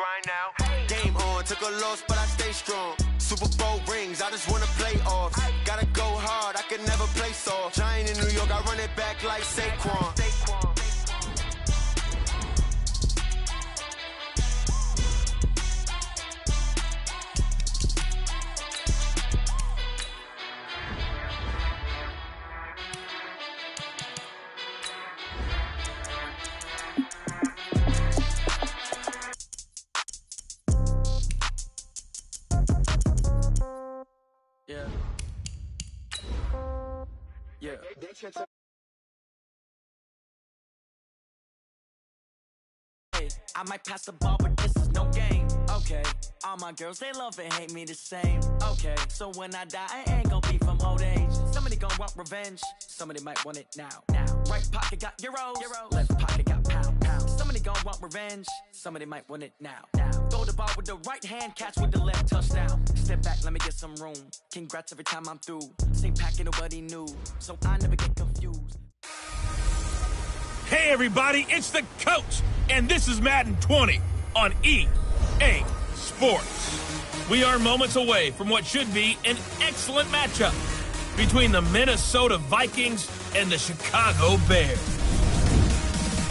grind now. Game on, took a loss, but I stay strong. Super Bowl rings, I just wanna play off. Gotta go hard, I can never play soft. Giant in New York, I run it back like Saquon. Yeah. I might pass the ball, but this is no game. Okay, all my girls, they love and hate me the same. Okay, so when I die, I ain't gonna be from old age. Somebody gonna want revenge, somebody might want it now. Right pocket got euros, left pocket got pounds. Somebody gonna want revenge, somebody might want it now. Throw the ball with the right hand, catch with the left, touchdown. Step back, let me get some room. Congrats every time I'm through. Same packet, nobody knew, so I never get confused. Hey everybody, it's the coach, and this is Madden 20 on EA Sports. We are moments away from what should be an excellent matchup between the Minnesota Vikings and the Chicago Bears.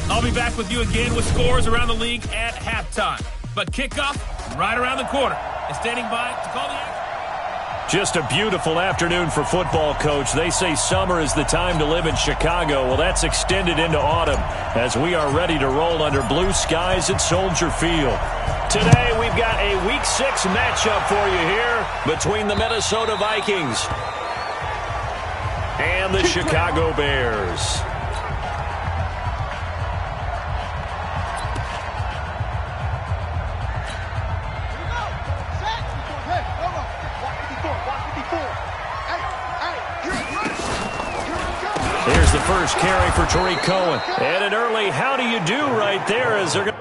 I'll be back with you again with scores around the league at halftime, but kickoff right around the corner. And standing by to call the action. Just a beautiful afternoon for football, Coach. They say summer is the time to live in Chicago. Well, that's extended into autumn as we are ready to roll under blue skies at Soldier Field. Today, we've got a Week 6 matchup for you here between the Minnesota Vikings and the Chicago Bears. Here's the first carry for Tariq Cohen. And an early how do you do right there as they're going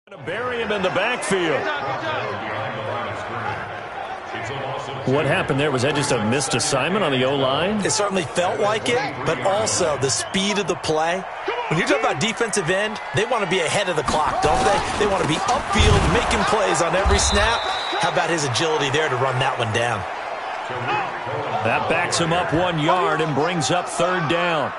to bury him in the backfield. What happened there? Was that just a missed assignment on the O-line? It certainly felt like it, but also the speed of the play. When you talk about defensive end, they want to be ahead of the clock, don't they? They want to be upfield, making plays on every snap. How about his agility there to run that one down? That backs him up 1 yard and brings up third down.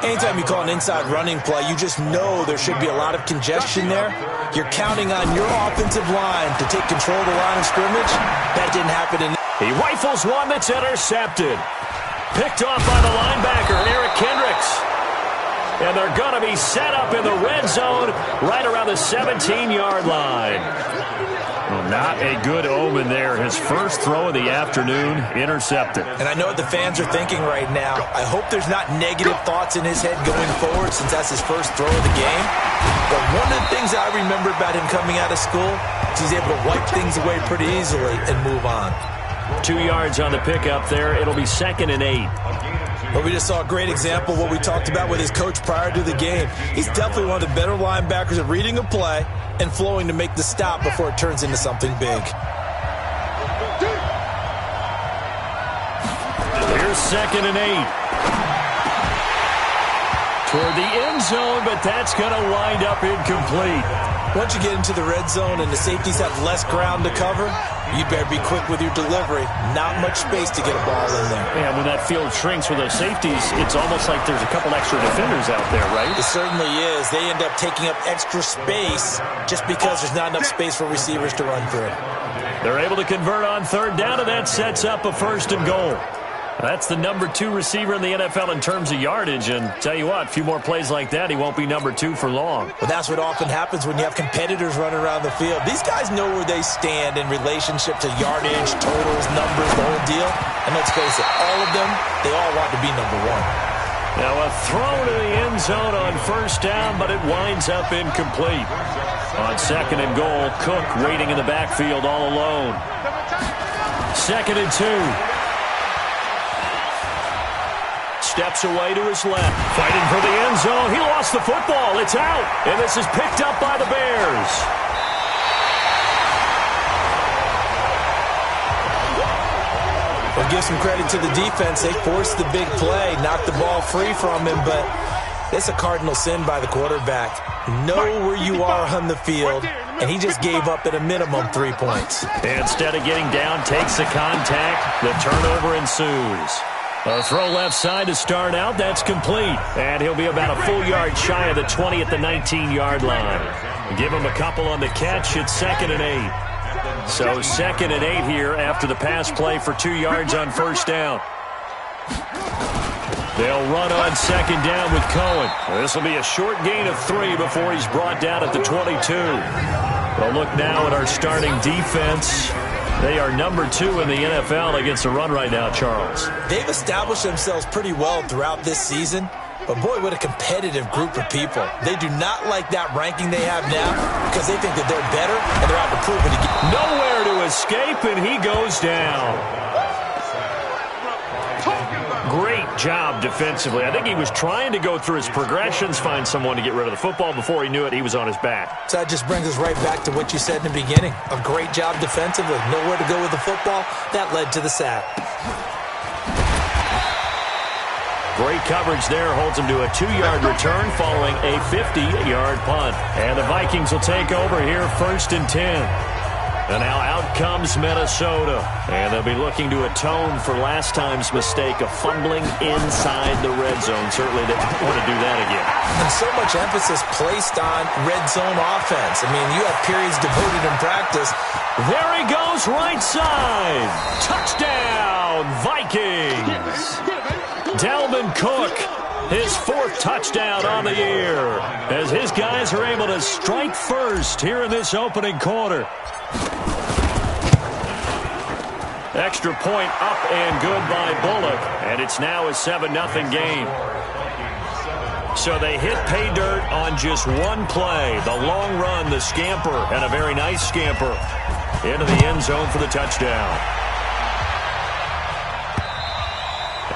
Anytime you call an inside running play, you just know there should be a lot of congestion there. You're counting on your offensive line to take control of the line of scrimmage. That didn't happen. He rifles one that's intercepted. Picked off by the linebacker, Eric Kendricks. And they're going to be set up in the red zone right around the 17-yard line. Well, not a good omen there. His first throw of the afternoon intercepted. And I know what the fans are thinking right now. I hope there's not negative thoughts in his head going forward since that's his first throw of the game. But one of the things I remember about him coming out of school is he's able to wipe things away pretty easily and move on. 2 yards on the pickup there. It'll be 2nd and 8. But we just saw a great example of what we talked about with his coach prior to the game. He's definitely one of the better linebackers at reading a play and flowing to make the stop before it turns into something big. Here's 2nd and 8. Toward the end zone, but that's going to wind up incomplete. Once you get into the red zone and the safeties have less ground to cover, you better be quick with your delivery. Not much space to get a ball in there. Yeah, when that field shrinks with those safeties, it's almost like there's a couple extra defenders out there, right? It certainly is. They end up taking up extra space just because there's not enough space for receivers to run through. They're able to convert on third down, and that sets up a 1st and goal. That's the number 2 receiver in the NFL in terms of yardage, and tell you what, a few more plays like that, he won't be number 2 for long. Well, that's what often happens when you have competitors running around the field. These guys know where they stand in relationship to yardage, totals, numbers, the whole deal. And let's face it, all of them, they all want to be number 1. Now a throw to the end zone on 1st down, but it winds up incomplete. On 2nd and goal, Cook waiting in the backfield all alone. 2nd and 2. steps away to his left. Fighting for the end zone. He lost the football. It's out. And this is picked up by the Bears. Well, give some credit to the defense. They forced the big play, knocked the ball free from him, but it's a cardinal sin by the quarterback. Know where you are on the field, and he just gave up at a minimum 3 points. Instead of getting down, takes the contact. The turnover ensues. A throw left side to start out. That's complete. And he'll be about a full yard shy of the 20 at the 19-yard line. Give him a couple on the catch. It's 2nd and 8. So 2nd and 8 here after the pass play for 2 yards on first down. They'll run on 2nd down with Cohen. This will be a short gain of 3 before he's brought down at the 22. Well, look now at our starting defense. They are number 2 in the NFL against the run right now, Charles. They've established themselves pretty well throughout this season. But, boy, what a competitive group of people. They do not like that ranking they have now because they think that they're better and they're out to prove it again. Nowhere to escape, and he goes down. Great job defensively. I think he was trying to go through his progressions, find someone to get rid of the football. Before he knew it, he was on his back. So that just brings us right back to what you said in the beginning. A great job defensively. Nowhere to go with the football. That led to the sack. Great coverage there. Holds him to a 2-yard return following a 50-yard punt. And the Vikings will take over here 1st and 10. And now out comes Minnesota. And they'll be looking to atone for last time's mistake of fumbling inside the red zone. Certainly they don't want to do that again. And so much emphasis placed on red zone offense. I mean, you have periods devoted in practice. There he goes, right side. Touchdown, Vikings. Dalvin Cook, his 4th touchdown on the year, as his guys are able to strike first here in this opening quarter. Extra point up and good by Bullock, and it's now a 7-0 game. So they hit pay dirt on just one play. The long run, the scamper, and a very nice scamper into the end zone for the touchdown.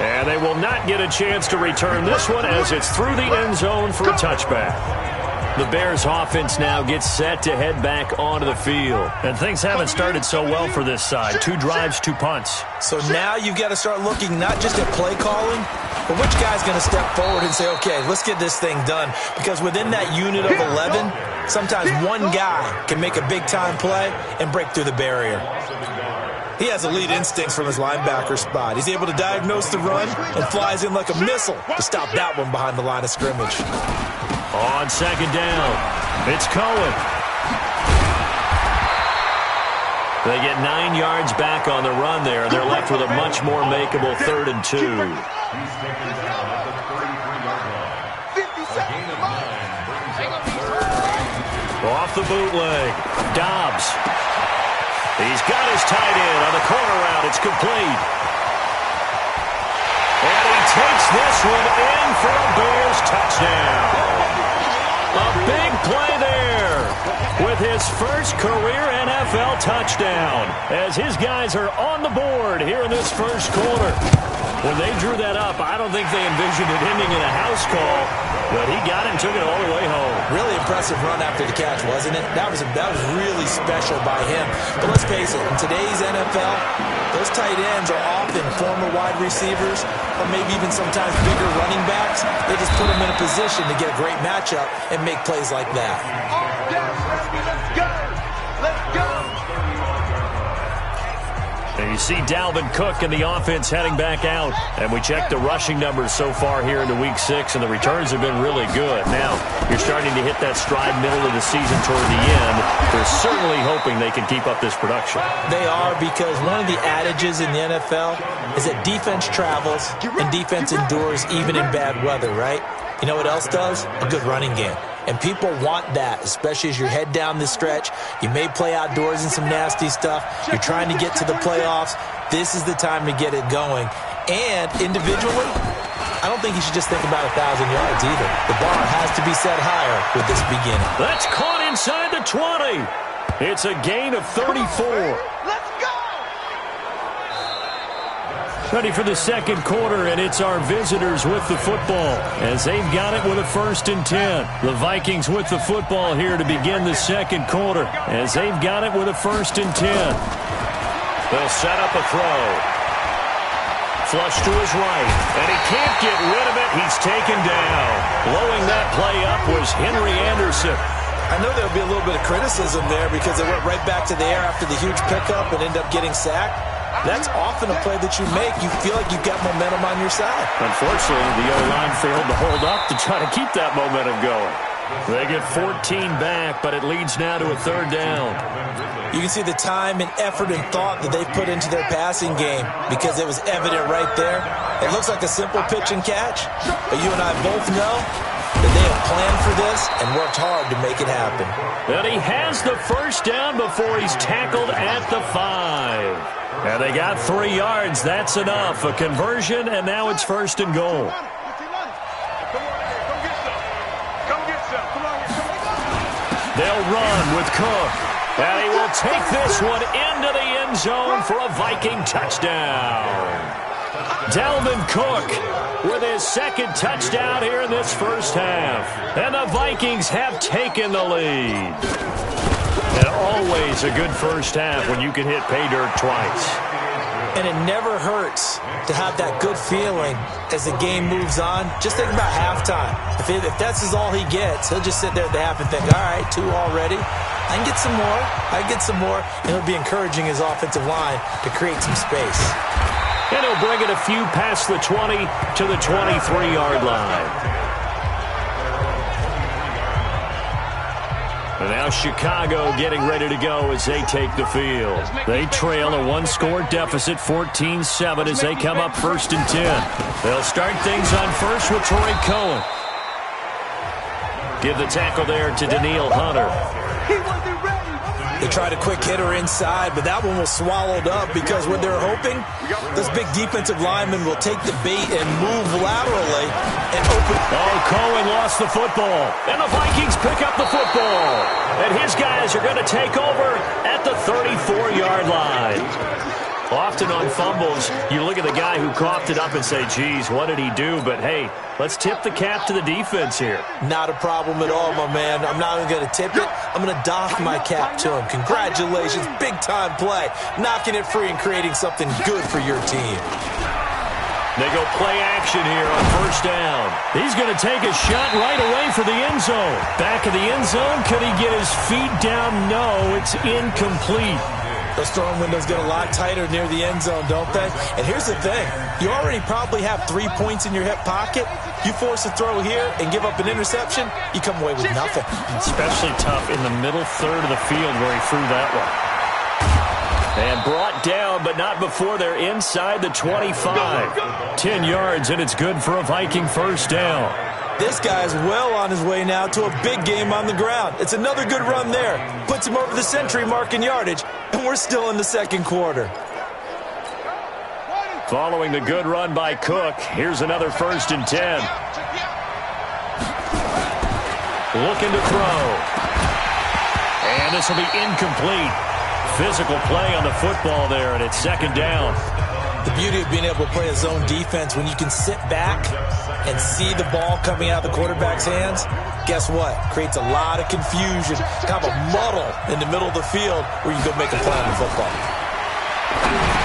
And they will not get a chance to return this one as it's through the end zone for a touchback. The Bears offense now gets set to head back onto the field. And things haven't started so well for this side. 2 drives, 2 punts. So now you've got to start looking not just at play calling, but which guy's going to step forward and say, okay, let's get this thing done. Because within that unit of 11, sometimes one guy can make a big-time play and break through the barrier. He has elite instincts from his linebacker spot. He's able to diagnose the run and flies in like a missile to stop that one behind the line of scrimmage. On 2nd down, it's Cohen. They get 9 yards back on the run there. They're left with a much more makeable 3rd and 2. Off the bootleg, Dobbs. He's got his tight end on the corner route. It's complete. And he takes this one in for a Bears touchdown. A big play there with his first career NFL touchdown as his guys are on the board here in this first quarter. When they drew that up, I don't think they envisioned it ending in a house call, but he got it and took it all the way home. Really impressive run after the catch, wasn't it? That was really special by him. But let's face it, in today's NFL, those tight ends are often former wide receivers or maybe even sometimes bigger running backs. They just put them in a position to get a great matchup and make plays like that. Let's go! Let's go! And you see Dalvin Cook and the offense heading back out. And we checked the rushing numbers so far here into Week 6, and the returns have been really good. Now, you're starting to hit that stride middle of the season toward the end. They're certainly hoping they can keep up this production. They are, because one of the adages in the NFL is that defense travels and defense endures even in bad weather, right? You know what else does? A good running game. And people want that, especially as you head down the stretch. You may play outdoors in some nasty stuff. You're trying to get to the playoffs. This is the time to get it going. And individually, I don't think you should just think about 1,000 yards either. The bar has to be set higher with this beginning. That's caught inside the 20. It's a gain of 34. Let's go! Ready for the second quarter, and it's our visitors with the football as they've got it with a 1st and 10. The Vikings with the football here to begin the second quarter as they've got it with a 1st and 10. They'll set up a throw. Flush to his right, and he can't get rid of it. He's taken down. Blowing that play up was Henry Anderson. I know there'll be a little bit of criticism there because it went right back to the air after the huge pickup and ended up getting sacked. That's often a play that you make. You feel like you've got momentum on your side. Unfortunately, the O-line failed to hold up to try to keep that momentum going. They get 14 back, but it leads now to a 3rd down. You can see the time and effort and thought that they put into their passing game because it was evident right there. It looks like a simple pitch and catch, but you and I both know that they have planned for this and worked hard to make it happen. And he has the 1st down before he's tackled at the 5. And they got 3 yards. That's enough. A conversion, and now it's 1st and goal. They'll run with Cook. And he will take this one into the end zone for a Viking touchdown. Dalvin Cook with his 2nd touchdown here in this first half. And the Vikings have taken the lead. And always a good first half when you can hit pay dirt twice. And it never hurts to have that good feeling as the game moves on. Just think about halftime. If that's all he gets, he'll just sit there at the half and think, all right, 2 already. I can get some more. I can get some more. And he'll be encouraging his offensive line to create some space. And he'll bring it a few past the 20 to the 23-yard line. And now Chicago getting ready to go as they take the field. They trail a 1-score deficit, 14-7, as they come up 1st and 10. They'll start things on first with Troy Cohen. Give the tackle there to Daniil Hunter. They tried a quick hitter inside, but that one was swallowed up because what they're hoping, this big defensive lineman will take the bait and move laterally and open. Oh, Cohen lost the football, and the Vikings pick up the football. And his guys are going to take over at the 34-yard line. Often on fumbles, you look at the guy who coughed it up and say, geez, what did he do? But, hey, let's tip the cap to the defense here. Not a problem at all, my man. I'm not even going to tip it. I'm going to doff my cap to him. Congratulations. Big-time play. Knocking it free and creating something good for your team. They go play action here on 1st down. He's going to take a shot right away for the end zone. Back of the end zone. Could he get his feet down? No, it's incomplete. Those throwing windows get a lot tighter near the end zone, don't they? And here's the thing. You already probably have 3 points in your hip pocket. You force a throw here and give up an interception, you come away with nothing. Especially tough in the middle third of the field where he threw that one. And brought down, but not before they're inside the 25. 10 yards, and it's good for a Viking 1st down. This guy's well on his way now to a big game on the ground. It's another good run there. Puts him over the century mark in yardage, and we're still in the second quarter. Following the good run by Cook, here's another 1st and 10. Looking to throw. And this will be incomplete. Physical play on the football there, and it's 2nd down. The beauty of being able to play a zone defense when you can sit back and see the ball coming out of the quarterback's hands, guess what? Creates a lot of confusion, kind of a muddle in the middle of the field where you can go make a play on the football.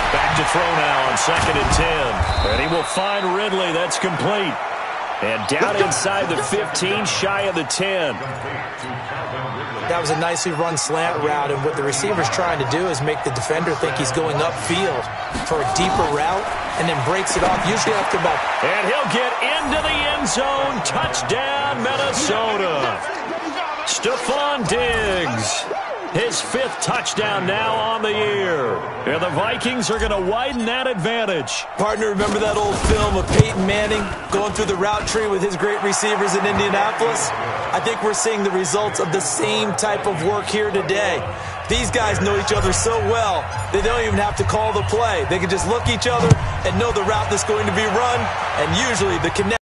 Back to throw now on 2nd and 10. And he will find Ridley. That's complete. And down inside the 15, shy of the 10. That was a nicely run slant route, and what the receiver's trying to do is make the defender think he's going upfield for a deeper route, and then breaks it off, usually after about... And he'll get into the end zone. Touchdown, Minnesota. Stephon Diggs. His 5th touchdown now on the year. And the Vikings are going to widen that advantage. Partner, remember that old film of Peyton Manning going through the route tree with his great receivers in Indianapolis? I think we're seeing the results of the same type of work here today. These guys know each other so well, they don't even have to call the play. They can just look each other and know the route that's going to be run, and usually the connection